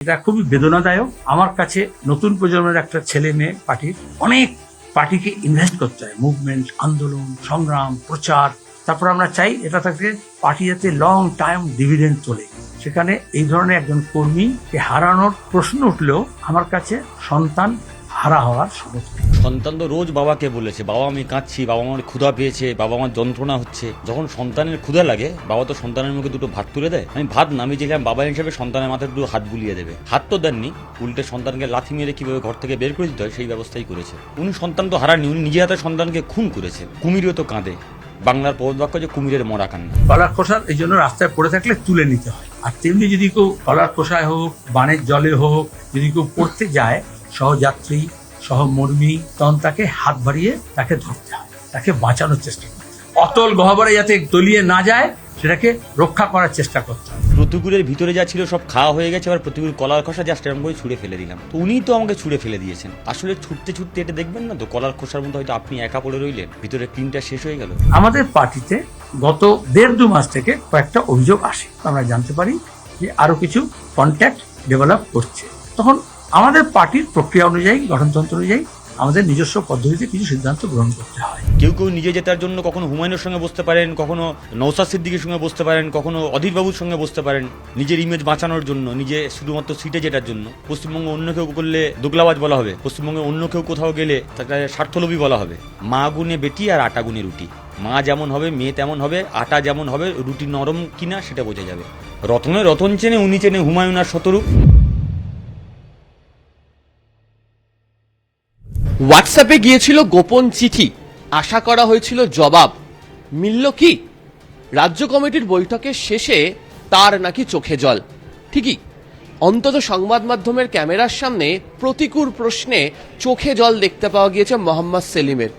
এটা খুবই বেদনাদায়ক আমার কাছে। নতুন প্রজন্মের একটা ছেলে মেয়ে পার্টির অনেক পার্টিকে ইনভেস্ট করতে হয়, মুভমেন্ট, আন্দোলন, সংগ্রাম, প্রচার। তারপর আমরা চাই এটা থেকে পার্টি যাতে লং টাইম ডিভিডেন্ড তোলে। সেখানে এই ধরনের একজন কর্মীকে হারানোর প্রশ্ন উঠলেও আমার কাছে সন্তান হারা হওয়ার সমস্যা। সন্তান তো রোজ বাবাকে বলেছে, বাবা আমি কাঁদছি, বাবা আমার ক্ষুধা পেয়েছে, বাবা আমার যন্ত্রণা হচ্ছে। যখন সন্তানের ক্ষুধা লাগে, বাবা তো সন্তানের মুখে দুটো ভাত তুলে দেয়। আমি ভাত না, আমি যেখানে বাবা হিসেবে সন্তানের মাথায় দুটো হাত বুলিয়ে দেবে। হাত তো দেননি, উল্টে সন্তানকে লাথি মেরে কিভাবে ঘর থেকে বের করে দিতে হয় সেই ব্যবস্থাই করেছে। উনি সন্তান তো হারাননি, উনি নিজে হাতে সন্তানকে খুন করেছে। কুমিরও তো কাঁদে, বাংলার প্রবাদ বাক্য যে কুমিরের মরা কান্না। কলার খোসার এই জন্য রাস্তায় পড়ে থাকলে তুলে নিতে হয়। আর তেমনি যদি কেউ কলার খোসায় হোক, বানের জলে হোক, যদি কেউ পড়তে যায়, সহযাত্রী সহমর্মী, তখন তাকে হাত বাড়িয়ে তাকে ধরতে হয়, তাকে বাঁচানোর চেষ্টা করতে হয়। অতল গহ্বরে যাতে তলিয়ে না যায় সেটাকে রক্ষা করার চেষ্টা করতে হয়। প্রতিকূলের ভিতরে যা ছিল সব খাওয়া হয়ে গেছে, আবার প্রতিকূল কলার খোসা জাস্ট এরকম করে ছুঁড়ে ফেলে দিলাম। তো উনি তো আমাকে ছুঁড়ে ফেলে দিয়েছেন। আসলে ছুটতে ছুটতে এটা দেখবেন না তো, কলার খোসার মধ্যে হয়তো আপনি একা পড়ে রইলেন, ভিতরে ক্রিমটা শেষ হয়ে গেল। আমাদের পার্টিতে গত 1.5-2 মাস থেকে কয়েকটা অভিযোগ আসে, আমরা জানতে পারি যে আরো কিছু কন্ট্যাক্ট ডেভেলপ করছে। তখন আমাদের পার্টির প্রক্রিয়া অনুযায়ী, গঠনতন্ত্র অনুযায়ী আমাদের নিজস্ব পদ্ধতিতে কিছু সিদ্ধান্ত গ্রহণ করতে হয়। কেউ কেউ নিজে জেতার জন্য কখনো হুমায়ুনের সঙ্গে বসতে পারেন, কখনো নওশাদ সিদ্দিকীর সঙ্গে বসতে পারেন, কখনো অধীর বাবুর সঙ্গে বসতে পারেন, নিজের ইমেজ বাঁচানোর জন্য, নিজে শুধুমাত্র সিটে জেতার জন্য। পশ্চিমবঙ্গে অন্য কেউ করলে দোগলাবাজ বলা হবে, পশ্চিমবঙ্গে অন্য কেউ কোথাও গেলে তাকে স্বার্থলোভী বলা হবে। মা গুনে বেটি আর আটা গুনে রুটি। মা যেমন হবে মেয়ে তেমন হবে, আটা যেমন হবে, রুটি নরম কিনা সেটা বোঝা যাবে। রতনে রতন চেনে, উনি চেনে হুমায়ুন আর শতরূপ। হোয়াটসঅ্যাপে গিয়েছিল গোপন চিঠি, আশা করা হয়েছিল জবাব, মিলল কি? রাজ্য কমিটির বৈঠকের শেষে তার নাকি চোখে জল। ঠিকই, অন্তত সংবাদ মাধ্যমের ক্যামেরার সামনে প্রতিকূল প্রশ্নে চোখে জল দেখতে পাওয়া গিয়েছে মোহাম্মদ সেলিমের।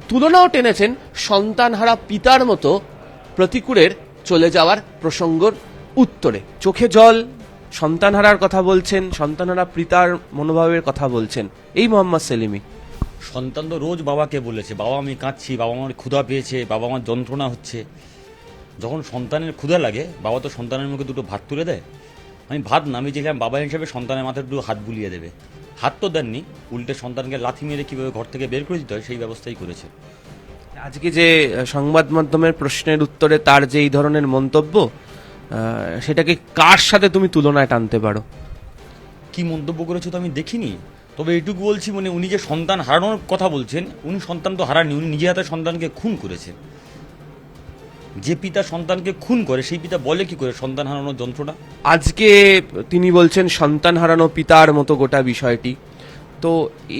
তুলনাও টেনেছেন সন্তানহারা পিতার মতো প্রতিকূলের চলে যাওয়ার প্রসঙ্গর উত্তরে। চোখে জল, সন্তানহারার কথা বলছেন, সন্তানহারা পিতার মনোভাবের কথা বলছেন এই মোহাম্মদ সেলিমই। সন্তান তো রোজ বাবাকে বলেছে, বাবা আমি কাঁদছি, বাবা আমার ক্ষুধা পেয়েছে, বাবা আমার যন্ত্রণা হচ্ছে। যখন সন্তানের ক্ষুধা লাগে, বাবা তো সন্তানের মুখে দুটো ভাত তুলে দেয়। আমি ভাত না, আমি যেখানে বাবা হিসেবে সন্তানের মাথায় দুটো হাত বুলিয়ে দেবে। হাত তো দেননি, উল্টে সন্তানকে লাথি মেরে কিভাবে ঘর থেকে বের করে দিতে হয় সেই ব্যবস্থাই করেছে। আজকে যে সংবাদ মাধ্যমের প্রশ্নের উত্তরে তার যে এই ধরনের মন্তব্য, সেটাকে কার সাথে তুমি তুলনায় টানতে পারো? কি মন্তব্য করেছে তো আমি দেখিনি, তবে এইটুকু বলছি, মানে উনি যে সন্তান হারানোর কথা বলছেন, উনি সন্তান তো হারাননি, উনি নিজে হাতে সন্তানকে খুন করেছেন। যে পিতা সন্তানকে খুন করে সেই পিতা বলে কি করে সন্তান হারানোর যন্ত্রণা? আজকে তিনি বলছেন সন্তান হারানো পিতার মতো গোটা বিষয়টি। তো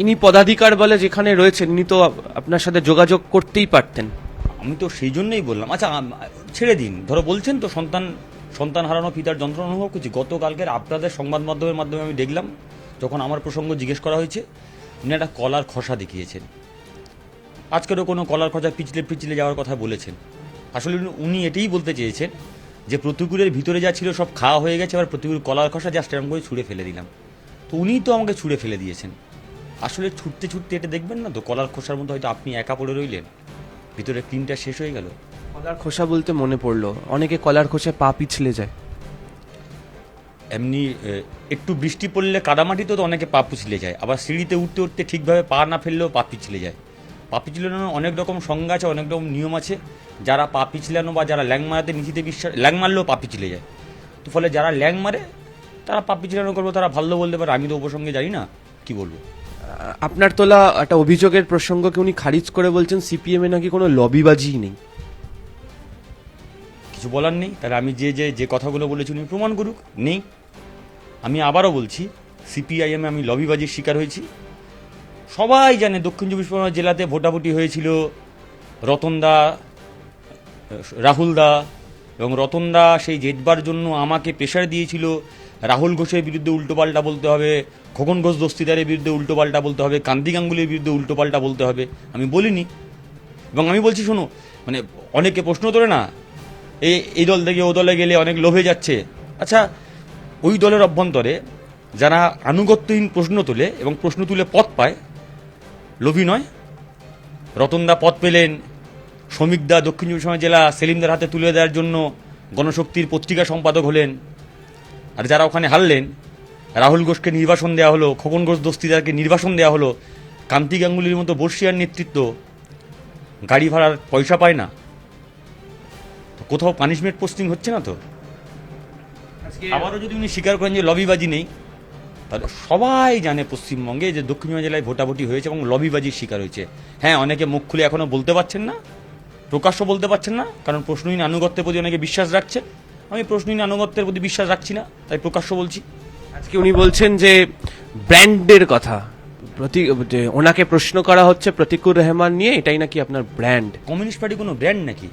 ইনি পদাধিকার বলে যেখানে রয়েছেন, ইনি তো আপনার সাথে যোগাযোগ করতেই পারতেন। আমি তো সেই জন্যই বললাম। আচ্ছা ছেড়ে দিন, ধরো বলছেন তো সন্তান হারানো পিতার যন্ত্রণা অনুভব করছি। গতকালকের আপনাদের সংবাদ মাধ্যমের মাধ্যমে আমি দেখলাম, যখন আমার প্রসঙ্গ জিজ্ঞেস করা হয়েছে, উনি একটা কলার খসা দেখিয়েছেন। আজকেরও কোনো কলার খসা পিছলে পিছলে যাওয়ার কথা বলেছেন। আসলে উনি এটাই বলতে চেয়েছেন যে প্রতিকূলের ভিতরে যা ছিল সব খাওয়া হয়ে গেছে, আবার প্রতিকূল কলার খসা জাস্ট এরকম করে ছুঁড়ে ফেলে দিলাম। তো উনিই তো আমাকে ছুঁড়ে ফেলে দিয়েছেন। আসলে ছুটতে ছুটতে এটা দেখবেন না তো, কলার খোসার মধ্যে হয়তো আপনি একা পড়ে রইলেন, ভিতরে ক্রিমটা শেষ হয়ে গেল। কলার খোসা বলতে মনে পড়লো, অনেকে কলার খোসায় পা পিছলে যায়। এমনি একটু বৃষ্টি পড়লে কাদামাটিতে তো অনেকে পা পিছলে যায়, আবার সিঁড়িতে উঠতে উঠতে ঠিকভাবে পা না ফেললেও পা পিছলে যায়। পা পিছলানোর অনেক রকম সংজ্ঞা আছে, অনেক রকম নিয়ম আছে। যারা পা পিছলানো বা যারা ল্যাং মারাতে নিচিতে বিশ্বাস, ল্যাং মারলেও পা পিছলে যায়। তো ফলে যারা ল্যাং মারে তারা পা পিছলানো করবো, তারা ভালো বলতে পারে। আমি তো উপসঙ্গে জানি না, কি বলবো। আপনার তোলা একটা অভিযোগের প্রসঙ্গকে উনি খারিজ করে বলছেন সিপিএম এ নাকি কোনো লবিবাজি নেই। কিছু বলার নেই, তাহলে আমি যে কথাগুলো বলেছি উনি প্রমাণ করুক। নেই। আমি আবারও বলছি, সিপিআইএমে আমি লবিবাজির শিকার হয়েছি। সবাই জানে দক্ষিণ চব্বিশ পরগনা জেলাতে ভোটাভুটি হয়েছিল রতনদা, রাহুলদা, এবং রতনদা সেই জেতবার জন্য আমাকে প্রেশার দিয়েছিল রাহুল ঘোষের বিরুদ্ধে উল্টোপাল্টা বলতে হবে, খোকন ঘোষ দস্তিদারের বিরুদ্ধে উল্টোপাল্টা বলতে হবে, কান্তি গাঙ্গুলির বিরুদ্ধে উল্টোপাল্টা বলতে হবে। আমি বলিনি। এবং আমি বলছি, শোনো, মানে অনেকে প্রশ্ন তোলে না, এই দল থেকে ও দলে গেলে অনেক লোভে যাচ্ছে। আচ্ছা, ওই দলের অভ্যন্তরে যারা আনুগত্যহীন প্রশ্ন তোলে এবং প্রশ্ন তুলে পদ পায়, লোভী নয়? রতনদা পদ পেলেন, শ্রমিকদা দক্ষিণ চব্বিশ পরগনা জেলা সেলিমদের হাতে তুলে দেওয়ার জন্য গণশক্তির পত্রিকা সম্পাদক হলেন। আর যারা ওখানে হারলেন রাহুল ঘোষকে নির্বাসন দেওয়া হলো, খোকন ঘোষ দস্তিদারকে নির্বাসন দেওয়া হলো, কান্তি গাঙ্গুলির মতো বর্ষিয়ার নেতৃত্ব গাড়ি ভাড়ার পয়সা পায় না, তো কোথাও পানিশমেন্ট পোস্টিং হচ্ছে না তো। আবারও যদি উনি স্বীকার করেন যে লবিবাজি নেই, তাহলে সবাই জানে পশ্চিমবঙ্গে যে দক্ষিণ জেলায় ভোটাভুটি হয়েছে এবং লবিবাজির শিকার হয়েছে। হ্যাঁ, অনেকে মুখ খুলে এখনো বলতে পারছেন না, প্রকাশ্য বলতে পারছেন না, কারণ প্রশ্নহীন আনুগত্যের প্রতি অনেকে বিশ্বাস রাখছে। আমি প্রশ্নহীন আনুগত্যের প্রতি বিশ্বাস রাখছি না, তাই প্রকাশ্য বলছি। আজকে উনি বলছেন যে ব্র্যান্ডের কথা, যে ওনাকে প্রশ্ন করা হচ্ছে প্রতিকুর রহমান নিয়ে, এটাই নাকি আপনার ব্র্যান্ড। কমিউনিস্ট পার্টি কোনো ব্র্যান্ড নাকি?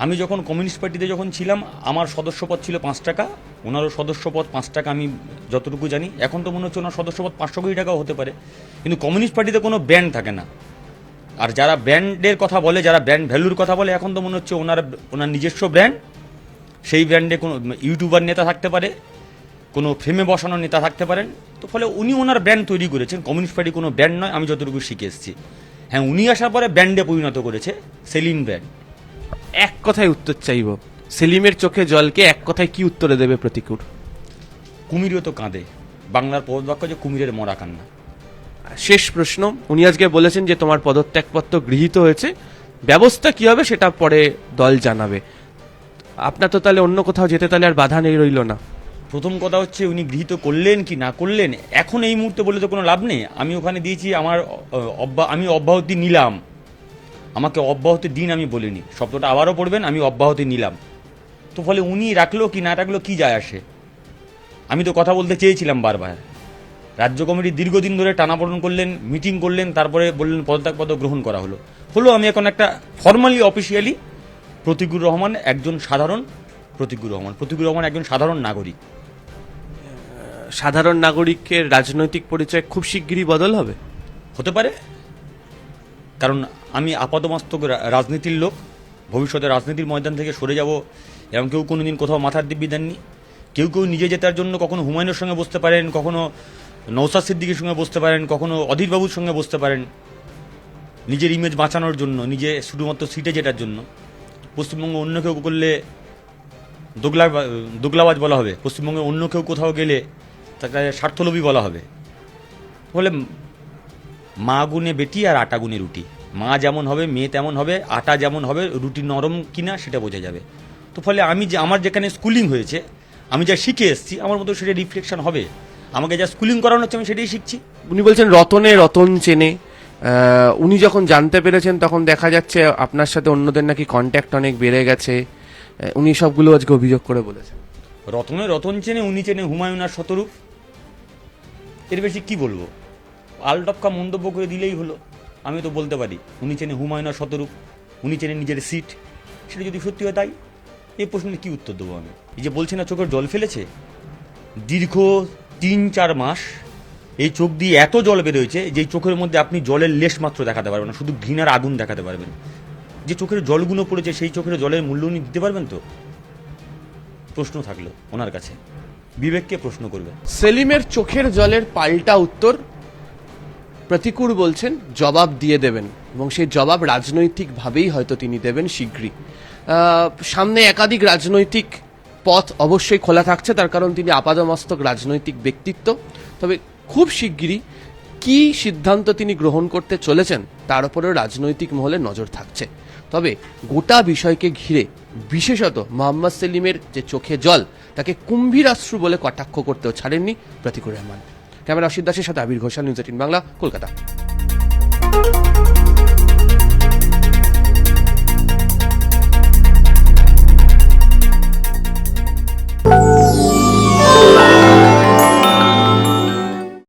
আমি যখন কমিউনিস্ট পার্টিতে যখন ছিলাম, আমার সদস্যপদ ছিল 5 টাকা, ওনারও সদস্যপদ 5 টাকা, আমি যতটুকু জানি। এখন তো মনে হচ্ছে ওনার সদস্যপদ 500 কোটি টাকাও হতে পারে, কিন্তু কমিউনিস্ট পার্টিতে কোনো ব্র্যান্ড থাকে না। আর যারা ব্র্যান্ডের কথা বলে, যারা ব্র্যান্ড ভ্যালুর কথা বলে, এখন তো মনে হচ্ছে ওনার নিজস্ব ব্র্যান্ড। সেই ব্র্যান্ডে কোনো ইউটিউবার নেতা থাকতে পারে, কোনো ফ্রেমে বসানো নেতা থাকতে পারেন, তো ফলে উনি ওনার ব্র্যান্ড তৈরি করেছেন। কমিউনিস্ট পার্টি কোনো ব্র্যান্ড নয়, আমি যতটুকু শিখে এসেছি। হ্যাঁ, উনি আসার পরে ব্র্যান্ডে পরিণত করেছে, সেলিম ব্র্যান্ড। এক কথায় উত্তর চাইব, সেলিমের চোখে জলকে এক কথায় কি উত্তরে দেবে প্রতিকুর? কুমিরও তো কাঁদে, বাংলার প্রবাদ বাক্য যে কুমিরের মরা কান্না। শেষ প্রশ্ন, উনি আজকে বলেছেন যে তোমার পদত্যাগপত্র গৃহীত হয়েছে, ব্যবস্থা কি হবে সেটা পরে দল জানাবে। আপনার তো তাহলে অন্য কোথাও যেতে তাহলে আর বাধা নেই, রইল না। প্রথম কথা হচ্ছে উনি গৃহীত করলেন কি না করলেন এখন এই মুহূর্তে বলে তো কোনো লাভ নেই। আমি ওখানে দিয়েছি আমি অব্যাহতি নিলাম, আমাকে অব্যাহতি দিন আমি বলিনি, শব্দটা আবারও পড়বেন, আমি অব্যাহতি নিলাম। তো ফলে উনি রাখলো কি না রাখলো কি যায় আসে? আমি তো কথা বলতে চেয়েছিলাম বারবার। রাজ্য কমিটি দীর্ঘদিন ধরে টানাপোড়েন করলেন, মিটিং করলেন, তারপরে বললেন পদত্যাগপত্র গ্রহণ করা হলো। আমি এখন একটা ফর্মালি অফিসিয়ালি প্রতিকুর রহমান একজন সাধারণ সাধারণ নাগরিক। সাধারণ নাগরিকের রাজনৈতিক পরিচয় খুব শিগগিরই বদল হবে, হতে পারে, কারণ আমি আপাতমস্তক রাজনীতির লোক, ভবিষ্যতে রাজনীতির ময়দান থেকে সরে যাব এরকম কেউ কোনোদিন কোথাও মাথার দিব্যি দেননি। কেউ নিজে জেতার জন্য কখনো হুমায়ুনের সঙ্গে বসতে পারেন, কখনো নওশাদ সিদ্দিকীর সঙ্গে বসতে পারেন, কখনো অধীরবাবুর সঙ্গে বসতে পারেন, নিজের ইমেজ বাঁচানোর জন্য, নিজে শুধুমাত্র সিটে জেতার জন্য। পশ্চিমবঙ্গে অন্য কেউ করলে দোগলাবাজ বলা হবে, পশ্চিমবঙ্গে অন্য কেউ কোথাও গেলে তাকে স্বার্থলোভী বলা হবে। ফলে মা গুনে বেটি আর আটা গুনে রুটি, মা যেমন হবে মেয়ে তেমন হবে, আটা যেমন হবে, রুটি নরম কিনা সেটা বোঝা যাবে। তো ফলে আমার যেখানে স্কুলিং হয়েছে, আমি যা শিখে এসেছি, আমার মতো সেটা রিফ্লেকশন হবে। আমাকে যা স্কুলিং করানো হচ্ছে আমি সেটাই শিখছি। উনি বলছেন রতন চেনে। উনি যখন জানতে পেরেছেন তখন দেখা যাচ্ছে আপনার সাথে অন্যদের নাকি কন্ট্যাক্ট অনেক বেড়ে গেছে, উনি সবগুলো আজকে অভিযোগ করে বলেছেন। রতন চেনে, উনি চেনে হুমায়ুন আর শতরূপ, এর বেশি কি বলবো? আলটপকা মন্তব্য করে দিলেই হলো। আমি তো বলতে পারি উনি চেনে হুমায়ুন আর শতরূপ, উনি চেনে নিজের সিট। সেটা যদি সত্যি হয় তাই এই প্রশ্নের কি উত্তর দেবো আমি? এই যে বলছি না চোখের জল ফেলেছে, দীর্ঘ 3-4 মাস এই চোখ দিয়ে এত জল বেরোয়েছে যে চোখের মধ্যে আপনি জলের লেশ মাত্র দেখাতে পারবেন না, শুধু ঘৃণার আগুন দেখাতে পারবেন। যে চোখের জলগুলো পড়েছে সেই চোখের জলের মূল্য উনি দিতে পারবেন তো? প্রশ্ন থাকলো ওনার কাছে, বিবেককে প্রশ্ন করবে। সেলিমের চোখের জলের পাল্টা উত্তর প্রতিকুর বলছেন জবাব দিয়ে দেবেন, এবং সেই জবাব রাজনৈতিকভাবেই হয়তো তিনি দেবেন শীঘ্রই। সামনে একাধিক রাজনৈতিক পথ অবশ্যই খোলা থাকছে, তার কারণ তিনি আপাদমস্তক রাজনৈতিক ব্যক্তিত্ব। তবে খুব শিগগিরই কি সিদ্ধান্ত তিনি গ্রহণ করতে চলেছেন তার উপরেও রাজনৈতিক মহলে নজর থাকছে। তবে গোটা বিষয়কে ঘিরে বিশেষত মোহাম্মদ সেলিমের যে চোখে জল, তাকে কুম্ভীরাশ্রু বলে কটাক্ষ করতেও ছাড়েননি প্রতিকুর রহমান। ক্যামেরা অসিত দাসের সাথে আবির ঘোষাল, নিউজ 18 বাংলা, কলকাতা।